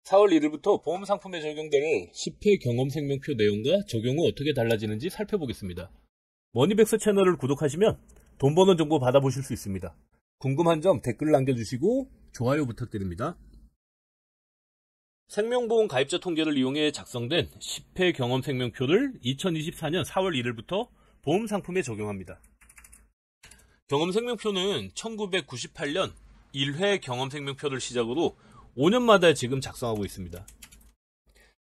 4월 1일부터 보험 상품에 적용될 10회 경험생명표 내용과 적용 후 어떻게 달라지는지 살펴보겠습니다. 머니백스 채널을 구독하시면 돈 버는 정보 받아보실 수 있습니다. 궁금한 점 댓글 남겨주시고 좋아요 부탁드립니다. 생명보험 가입자 통계를 이용해 작성된 10회 경험생명표를 2024년 4월 1일부터 보험 상품에 적용합니다. 경험생명표는 1998년 1회 경험생명표를 시작으로 5년마다 지금 작성하고 있습니다.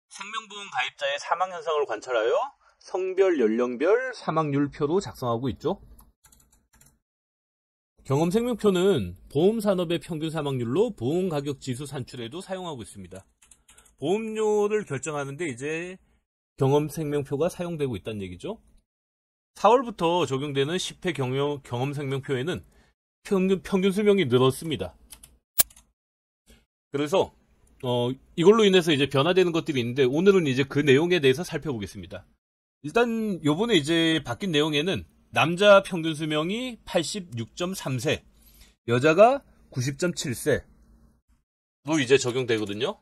생명보험 가입자의 사망 현상을 관찰하여 성별, 연령별 사망률표로 작성하고 있죠. 경험생명표는 보험산업의 평균 사망률로 보험가격지수 산출에도 사용하고 있습니다. 보험료를 결정하는데 이제 경험생명표가 사용되고 있다는 얘기죠. 4월부터 적용되는 10회 경험생명표에는 평균 수명이 늘었습니다. 그래서 이걸로 인해서 이제 변화되는 것들이 있는데 오늘은 이제 그 내용에 대해서 살펴보겠습니다. 일단 요번에 이제 바뀐 내용에는 남자 평균 수명이 86.3세, 여자가 90.7세로 이제 적용되거든요.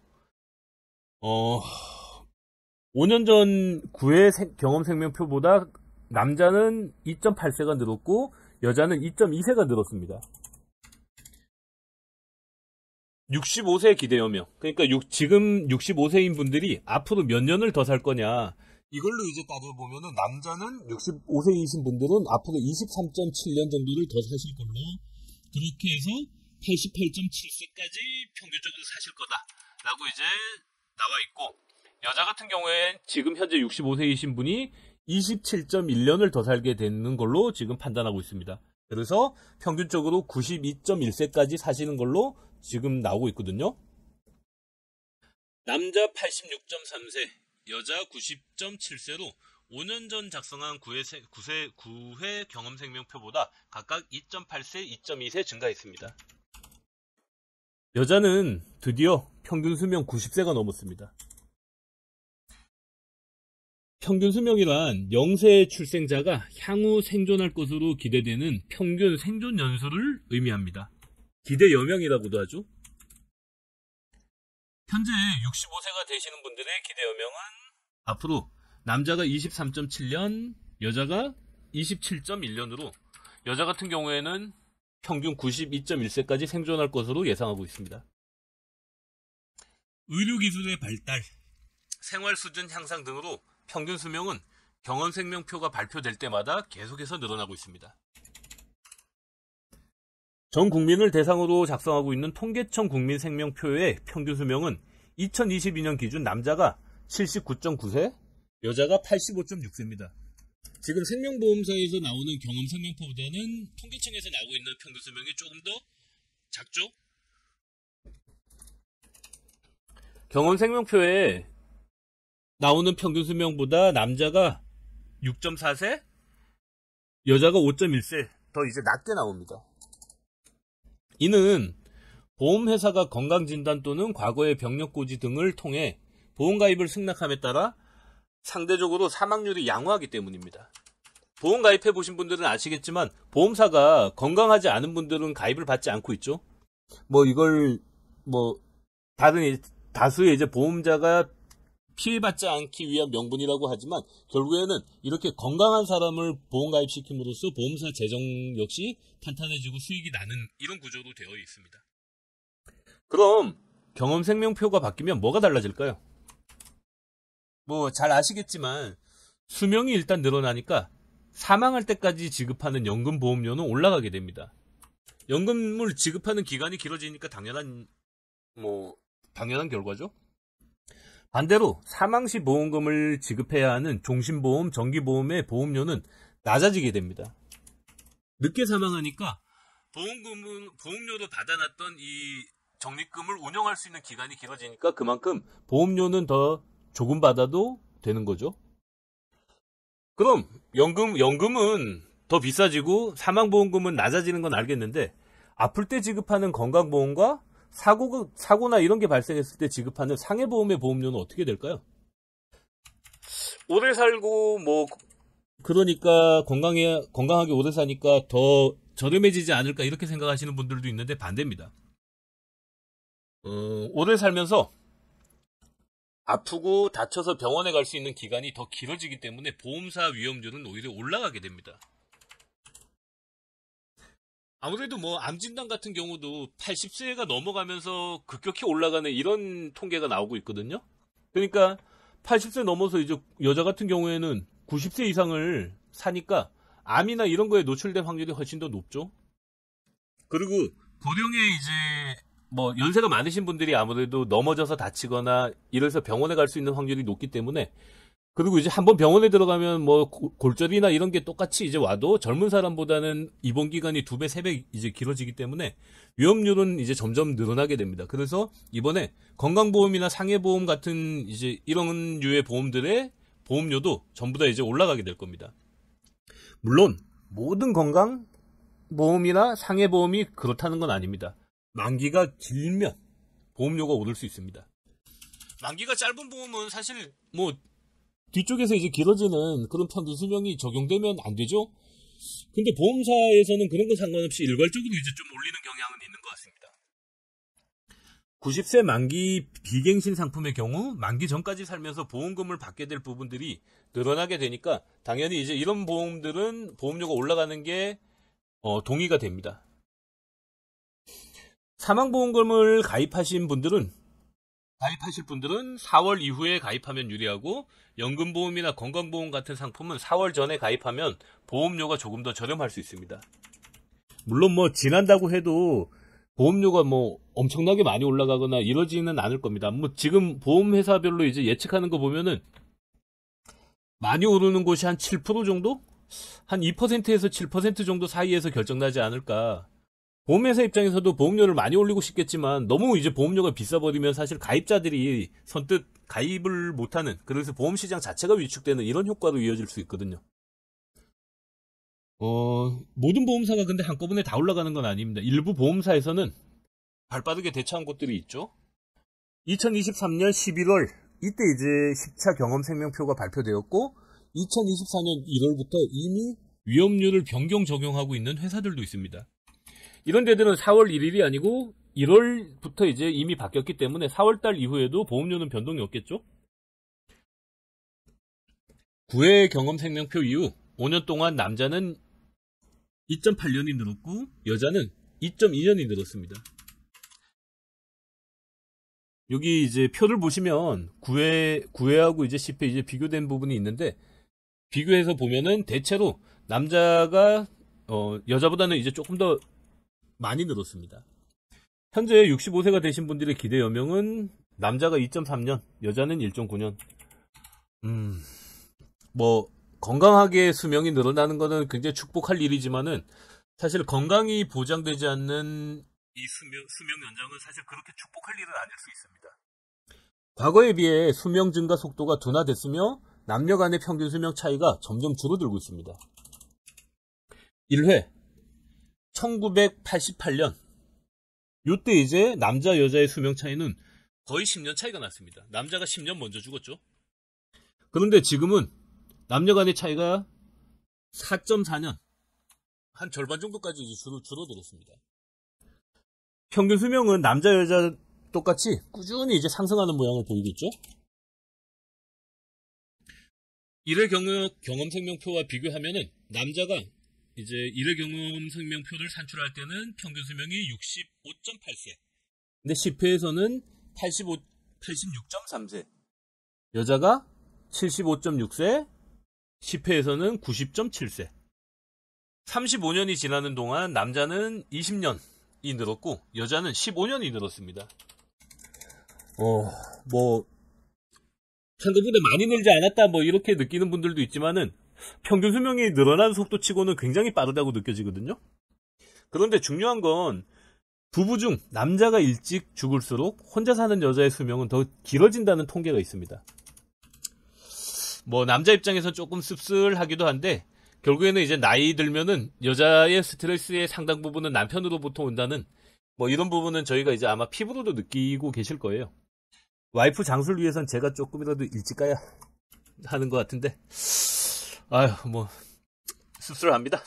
5년 전 9회 경험생명표보다 남자는 2.8세가 늘었고 여자는 2.2세가 늘었습니다. 65세 기대여명. 그러니까 지금 65세인 분들이 앞으로 몇 년을 더 살 거냐. 이걸로 이제 따져보면은 남자는 65세이신 분들은 앞으로 23.7년 정도를 더 사실 걸로 그렇게 해서 88.7세까지 평균적으로 사실 거다라고 이제 나와 있고, 여자 같은 경우에 지금 현재 65세이신 분이 27.1년을 더 살게 되는 걸로 지금 판단하고 있습니다. 그래서 평균적으로 92.1세까지 사시는 걸로 지금 나오고 있거든요. 남자 86.3세, 여자 90.7세로 5년 전 작성한 9회 경험생명표보다 각각 2.8세, 2.2세 증가했습니다. 여자는 드디어 평균 수명 90세가 넘었습니다. 평균 수명이란 0세 출생자가 향후 생존할 것으로 기대되는 평균 생존 연수를 의미합니다. 기대 여명이라고도 하죠. 현재 65세가 되시는 분들의 기대 여명은 앞으로 남자가 23.7년, 여자가 27.1년으로 여자 같은 경우에는 평균 92.1세까지 생존할 것으로 예상하고 있습니다. 의료기술의 발달, 생활 수준 향상 등으로 평균 수명은 경험생명표가 발표될 때마다 계속해서 늘어나고 있습니다. 전 국민을 대상으로 작성하고 있는 통계청 국민생명표의 평균 수명은 2022년 기준 남자가 79.9세, 여자가 85.6세입니다. 지금 생명보험사에서 나오는 경험생명표보다는 통계청에서 나오고 있는 평균 수명이 조금 더 작죠? 경험생명표에 나오는 평균 수명보다 남자가 6.4세, 여자가 5.1세 더 이제 낮게 나옵니다. 이는 보험회사가 건강진단 또는 과거의 병력고지 등을 통해 보험가입을 승낙함에 따라 상대적으로 사망률이 양호하기 때문입니다. 보험 가입해 보신 분들은 아시겠지만 보험사가 건강하지 않은 분들은 가입을 받지 않고 있죠. 이걸 다수의 이제 보험자가 피해받지 않기 위한 명분이라고 하지만 결국에는 이렇게 건강한 사람을 보험 가입시킴으로써 보험사 재정 역시 탄탄해지고 수익이 나는 이런 구조로 되어 있습니다. 그럼 경험생명표가 바뀌면 뭐가 달라질까요? 잘 아시겠지만 수명이 일단 늘어나니까 사망할 때까지 지급하는 연금보험료는 올라가게 됩니다. 연금을 지급하는 기간이 길어지니까 당연한 결과죠. 반대로 사망시 보험금을 지급해야 하는 종신보험, 정기보험의 보험료는 낮아지게 됩니다. 늦게 사망하니까 보험료로 받아놨던 이 적립금을 운영할 수 있는 기간이 길어지니까 그만큼 보험료는 더 조금 받아도 되는 거죠. 그럼 연금은 더 비싸지고 사망보험금은 낮아지는 건 알겠는데 아플 때 지급하는 건강보험과 사고나 이런 게 발생했을 때 지급하는 상해보험의 보험료는 어떻게 될까요? 오래 살고 그러니까 건강하게 오래 사니까 더 저렴해지지 않을까 이렇게 생각하시는 분들도 있는데 반대입니다. 오래 살면서 아프고 다쳐서 병원에 갈 수 있는 기간이 더 길어지기 때문에 보험사 위험률은 오히려 올라가게 됩니다. 아무래도 뭐 암 진단 같은 경우도 80세가 넘어가면서 급격히 올라가는 이런 통계가 나오고 있거든요. 그러니까 80세 넘어서 이제 여자 같은 경우에는 90세 이상을 사니까 암이나 이런 거에 노출될 확률이 훨씬 더 높죠. 그리고 고령에 이제 뭐 연세가 많으신 분들이 아무래도 넘어져서 다치거나 이래서 병원에 갈 수 있는 확률이 높기 때문에, 그리고 이제 한번 병원에 들어가면 뭐 골절이나 이런 게 똑같이 이제 와도 젊은 사람보다는 입원 기간이 2배, 3배 이제 길어지기 때문에 위험률은 이제 점점 늘어나게 됩니다. 그래서 이번에 건강보험이나 상해보험 같은 이제 이런 류의 보험들의 보험료도 전부 다 이제 올라가게 될 겁니다. 물론 모든 건강보험이나 상해보험이 그렇다는 건 아닙니다. 만기가 길면 보험료가 오를 수 있습니다. 만기가 짧은 보험은 사실 뭐 뒤쪽에서 이제 길어지는 그런 평균 수명이 적용되면 안 되죠. 근데 보험사에서는 그런 거 상관없이 일괄적으로 이제 좀 올리는 경향은 있는 것 같습니다. 90세 만기 비갱신 상품의 경우 만기 전까지 살면서 보험금을 받게 될 부분들이 늘어나게 되니까 당연히 이제 이런 보험들은 보험료가 올라가는 게 동의가 됩니다. 사망보험금을 가입하실 분들은 4월 이후에 가입하면 유리하고, 연금보험이나 건강보험 같은 상품은 4월 전에 가입하면 보험료가 조금 더 저렴할 수 있습니다. 물론 뭐 지난다고 해도 보험료가 뭐 엄청나게 많이 올라가거나 이러지는 않을 겁니다. 뭐 지금 보험회사별로 이제 예측하는 거 보면은 많이 오르는 곳이 한 7% 정도? 한 2%에서 7% 정도 사이에서 결정나지 않을까. 보험회사 입장에서도 보험료를 많이 올리고 싶겠지만 너무 이제 보험료가 비싸버리면 사실 가입자들이 선뜻 가입을 못하는, 그래서 보험시장 자체가 위축되는 이런 효과로 이어질 수 있거든요. 모든 보험사가 근데 한꺼번에 다 올라가는 건 아닙니다. 일부 보험사에서는 발빠르게 대처한 곳들이 있죠. 2023년 11월 이때 이제 10차 경험생명표가 발표되었고, 2024년 1월부터 이미 위험률을 변경 적용하고 있는 회사들도 있습니다. 이런 데들은 4월 1일이 아니고 1월부터 이제 이미 바뀌었기 때문에 4월달 이후에도 보험료는 변동이 없겠죠? 9회 경험생명표 이후 5년 동안 남자는 2.8년이 늘었고 여자는 2.2년이 늘었습니다. 여기 이제 표를 보시면 9회하고 이제 10회 이제 비교된 부분이 있는데, 비교해서 보면은 대체로 남자가 여자보다는 이제 조금 더 많이 늘었습니다. 현재 65세가 되신 분들의 기대 연명은 남자가 2.3년, 여자는 1.9년. 뭐 건강하게 수명이 늘어나는 것은 굉장히 축복할 일이지만은 사실 건강이 보장되지 않는 이 수명 연장은 사실 그렇게 축복할 일은 아닐 수 있습니다. 과거에 비해 수명 증가 속도가 둔화됐으며 남녀 간의 평균 수명 차이가 점점 줄어들고 있습니다. 1회 1988년 이때 이제 남자 여자의 수명 차이는 거의 10년 차이가 났습니다. 남자가 10년 먼저 죽었죠. 그런데 지금은 남녀 간의 차이가 4.4년, 한 절반 정도까지 이제 줄어들었습니다. 평균 수명은 남자 여자 똑같이 꾸준히 이제 상승하는 모양을 보이고 있죠. 1회 경험생명표와 비교하면은 남자가 이제 1회 경험생명표를 산출할 때는 평균 수명이 65.8세. 근데 10회에서는 86.3세. 여자가 75.6세, 10회에서는 90.7세. 35년이 지나는 동안 남자는 20년이 늘었고 여자는 15년이 늘었습니다. 뭐 생각보다 많이 늘지 않았다 뭐 이렇게 느끼는 분들도 있지만은 평균 수명이 늘어나는 속도치고는 굉장히 빠르다고 느껴지거든요. 그런데 중요한 건 부부 중 남자가 일찍 죽을수록 혼자 사는 여자의 수명은 더 길어진다는 통계가 있습니다. 뭐 남자 입장에서 조금 씁쓸하기도 한데 결국에는 이제 나이 들면은 여자의 스트레스의 상당 부분은 남편으로부터 온다는 뭐 이런 부분은 저희가 이제 아마 피부로도 느끼고 계실 거예요. 와이프 장수를 위해선 제가 조금이라도 일찍 가야 하는 것 같은데 아휴 뭐 씁쓸합니다.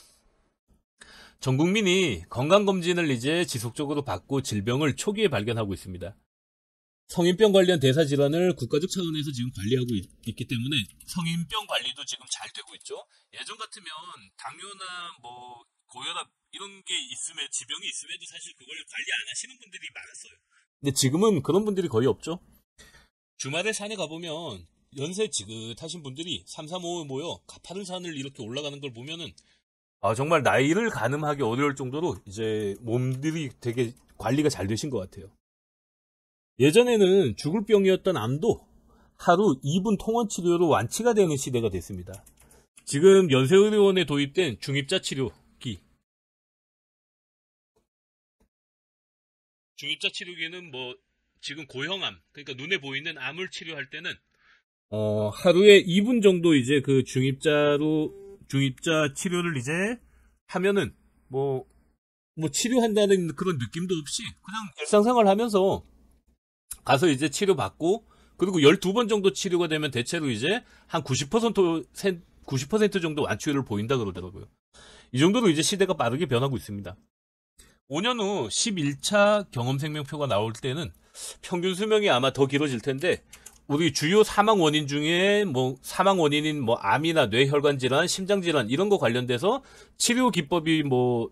전 국민이 건강검진을 이제 지속적으로 받고 질병을 초기에 발견하고 있습니다. 성인병 관련 대사 질환을 국가적 차원에서 지금 관리하고 있기 때문에 성인병 관리도 지금 잘 되고 있죠. 예전 같으면 당뇨나 뭐 고혈압 이런 게 있으면 지병이 있음에도 사실 그걸 관리 안 하시는 분들이 많았어요. 근데 지금은 그런 분들이 거의 없죠. 주말에 산에 가보면 연세 지긋하신 분들이 3, 4, 5 모여 가파른 산을 이렇게 올라가는 걸 보면은 정말 나이를 가늠하기 어려울 정도로 이제 몸들이 되게 관리가 잘 되신 것 같아요. 예전에는 죽을 병이었던 암도 하루 2분 통원 치료로 완치가 되는 시대가 됐습니다. 지금 연세의료원에 도입된 중입자 치료기. 중입자 치료기는 뭐 지금 고형암, 그러니까 눈에 보이는 암을 치료할 때는 하루에 2분 정도 이제 그 중입자 치료를 이제 하면은 뭐 치료한다는 그런 느낌도 없이 그냥 일상생활 하면서 가서 이제 치료받고, 그리고 12번 정도 치료가 되면 대체로 이제 한 90% 정도 완치율을 보인다 그러더라고요. 이 정도로 이제 시대가 빠르게 변하고 있습니다. 5년 후 11차 경험생명표가 나올 때는 평균 수명이 아마 더 길어질 텐데, 우리 주요 사망 원인 중에 뭐 사망 원인인 뭐 암이나 뇌혈관 질환, 심장 질환 이런 거 관련돼서 치료 기법이 뭐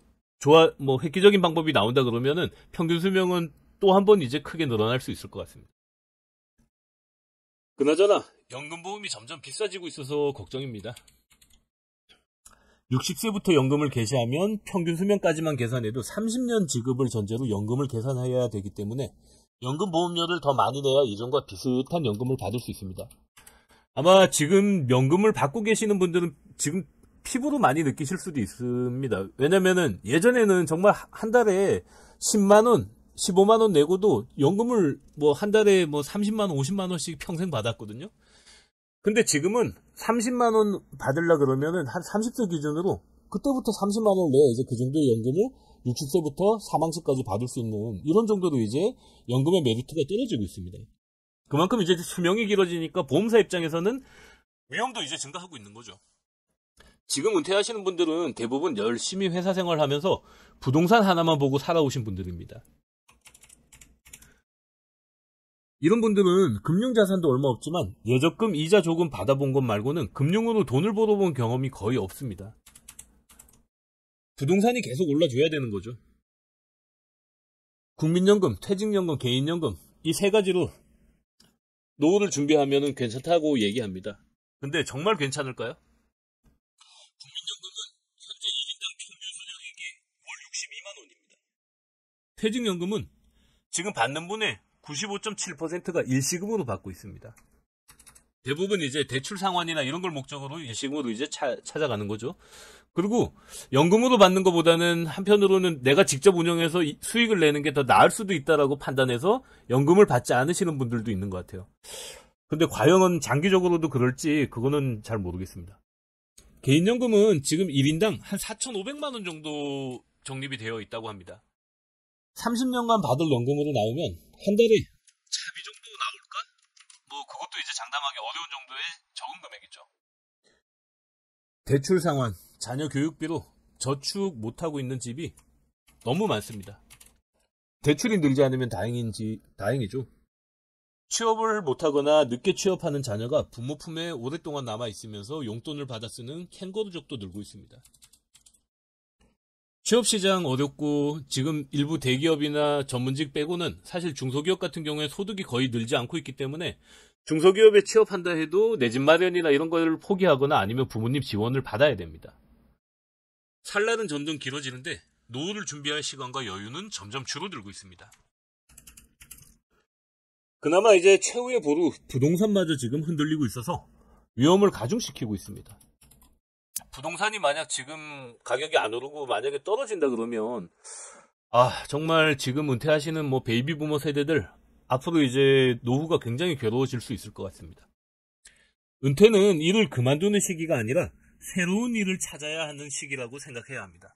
획기적인 방법이 나온다 그러면은 평균 수명은 또 한 번 이제 크게 늘어날 수 있을 것 같습니다. 그나저나 연금보험이 점점 비싸지고 있어서 걱정입니다. 60세부터 연금을 개시하면 평균 수명까지만 계산해도 30년 지급을 전제로 연금을 계산해야 되기 때문에 연금보험료를 더 많이 내야 이전과 비슷한 연금을 받을 수 있습니다. 아마 지금 연금을 받고 계시는 분들은 지금 피부로 많이 느끼실 수도 있습니다. 왜냐면은 예전에는 정말 한 달에 10만원, 15만원 내고도 연금을 뭐 한 달에 뭐 30만원, 50만원씩 평생 받았거든요. 근데 지금은 30만원 받으려 그러면은 한 30세 기준으로 그때부터 30만원을 내야 이제 그 정도의 연금을 60세부터 사망시까지 받을 수 있는 이런 정도로 이제 연금의 메리트가 떨어지고 있습니다. 그만큼 이제 수명이 길어지니까 보험사 입장에서는 위험도 이제 증가하고 있는 거죠. 지금 은퇴하시는 분들은 대부분 열심히 회사 생활하면서 부동산 하나만 보고 살아오신 분들입니다. 이런 분들은 금융자산도 얼마 없지만 예적금 이자 조금 받아본 것 말고는 금융으로 돈을 벌어본 경험이 거의 없습니다. 부동산이 계속 올라줘야 되는 거죠. 국민연금, 퇴직연금, 개인연금 이 세 가지로 노후를 준비하면 괜찮다고 얘기합니다. 근데 정말 괜찮을까요? 국민연금은 현재 1인당 평균 소장액이 월 62만 원입니다. 퇴직연금은 지금 받는 분의 95.7%가 일시금으로 받고 있습니다. 대부분 이제 대출 상환이나 이런 걸 목적으로 일시금으로 이제 찾아가는 거죠. 그리고 연금으로 받는 것보다는 한편으로는 내가 직접 운영해서 수익을 내는 게 더 나을 수도 있다라고 판단해서 연금을 받지 않으시는 분들도 있는 것 같아요. 근데 과연 장기적으로도 그럴지 그거는 잘 모르겠습니다. 개인연금은 지금 1인당 한 4,500만 원 정도 적립이 되어 있다고 합니다. 30년간 받을 연금으로 나오면 한 달에 차비 정도 나올까? 뭐 그것도 이제 장담하기 어려운 정도의 적은 금액이죠. 대출 상환, 자녀 교육비로 저축 못하고 있는 집이 너무 많습니다. 대출이 늘지 않으면 다행이죠. 취업을 못하거나 늦게 취업하는 자녀가 부모 품에 오랫동안 남아있으면서 용돈을 받아 쓰는 캥거루족도 늘고 있습니다. 취업시장 어렵고 지금 일부 대기업이나 전문직 빼고는 사실 중소기업 같은 경우에 소득이 거의 늘지 않고 있기 때문에 중소기업에 취업한다 해도 내 집 마련이나 이런 걸 포기하거나 아니면 부모님 지원을 받아야 됩니다. 살 날은 점점 길어지는데 노후를 준비할 시간과 여유는 점점 줄어들고 있습니다. 그나마 이제 최후의 보루 부동산마저 지금 흔들리고 있어서 위험을 가중시키고 있습니다. 부동산이 만약 지금 가격이 안 오르고 만약에 떨어진다 그러면 정말 지금 은퇴하시는 뭐 베이비 부모 세대들 앞으로 이제 노후가 굉장히 괴로워질 수 있을 것 같습니다. 은퇴는 일을 그만두는 시기가 아니라 새로운 일을 찾아야 하는 시기라고 생각해야 합니다.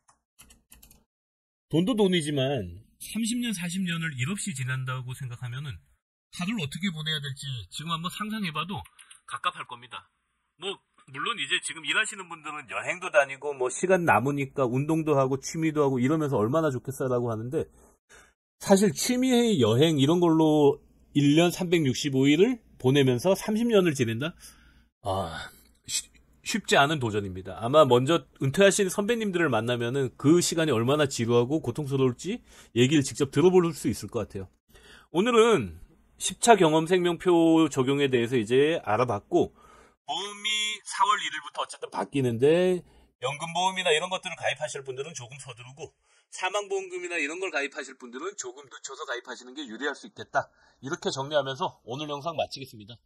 돈도 돈이지만 30년, 40년을 일 없이 지낸다고 생각하면은 하루를 어떻게 보내야 될지 지금 한번 상상해봐도 갑갑할 겁니다. 물론 이제 지금 일하시는 분들은 여행도 다니고 시간 남으니까 운동도 하고 취미도 하고 이러면서 얼마나 좋겠어라고 하는데 사실 취미, 여행 이런 걸로 1년 365일을 보내면서 30년을 지낸다? 쉽지 않은 도전입니다. 아마 먼저 은퇴하시는 선배님들을 만나면은 그 시간이 얼마나 지루하고 고통스러울지 얘기를 직접 들어볼 수 있을 것 같아요. 오늘은 10차 경험 생명표 적용에 대해서 이제 알아봤고, 보험이 4월 1일부터 어쨌든 바뀌는데, 연금보험이나 이런 것들을 가입하실 분들은 조금 서두르고, 사망보험금이나 이런 걸 가입하실 분들은 조금 늦춰서 가입하시는 게 유리할 수 있겠다. 이렇게 정리하면서 오늘 영상 마치겠습니다.